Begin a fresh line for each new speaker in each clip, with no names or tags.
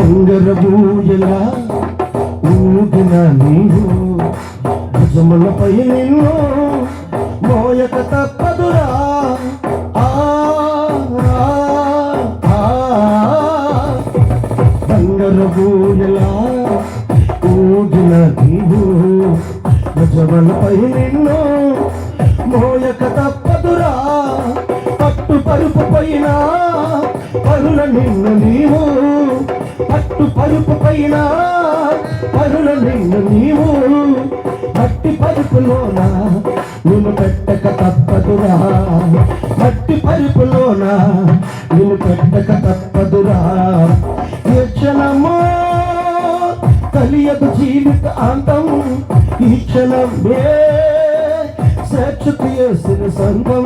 బంగరబూయలా ఊగిన నీవు భుజములపై నిన్ను మోయక తప్పదురా. బంగరబూయలా ఊగిన నీవు భుజములపై నిన్ను మోయక తప్పదురా. పట్టు పరుపు పైన పరుల నిన్ను నీవు, పట్టు పరుపు పైన పరుల నిన్ను నీవు, మట్టి పరుపులోన నిన్ను పెట్టక తప్పదురా. మట్టి పరుపులోన నిన్ను పెట్టక తప్పదురా. ఏ క్షణమో కలియదు జీవిత అంతం, ఈ క్షణమే సాక్షికి యేసిన సంఘం.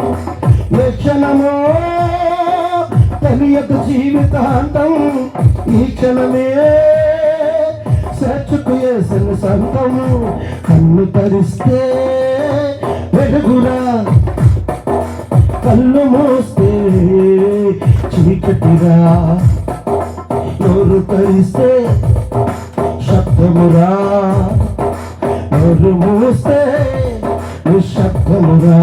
ఏ క్షణమో తెలియదు జీవితాంతం, ఈ క్షణమే సాక్షికి యేసిన సంఘం. కన్ను తెరిస్తే వెలుగురా, కళ్ళు మూస్తే చీకటిరా. నోరు తెరిస్తే శబ్దమురా, నోరు మూస్తే నిశ్శబ్దముగా.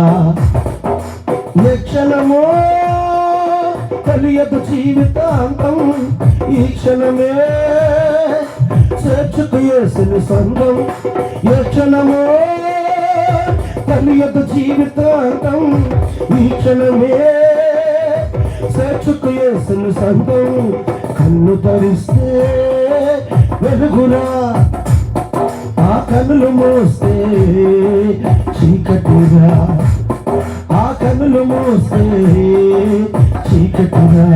ఏ క్షణమో తెలియదు జీవితాంతం, ఈ క్షణమే చేర్చుకు యేసిన సంఘం. ఏ క్షణమో తెలియదు జీవితాంతం, ఈ క్షణమే చేర్చుకు యేసిన సంఘం. కన్ను తెరిస్తే వెలుగురా, ఆ కన్నులు మూస్తే చీకటిరా. ఆ కన్నులు మూస్తే చీకటిరా.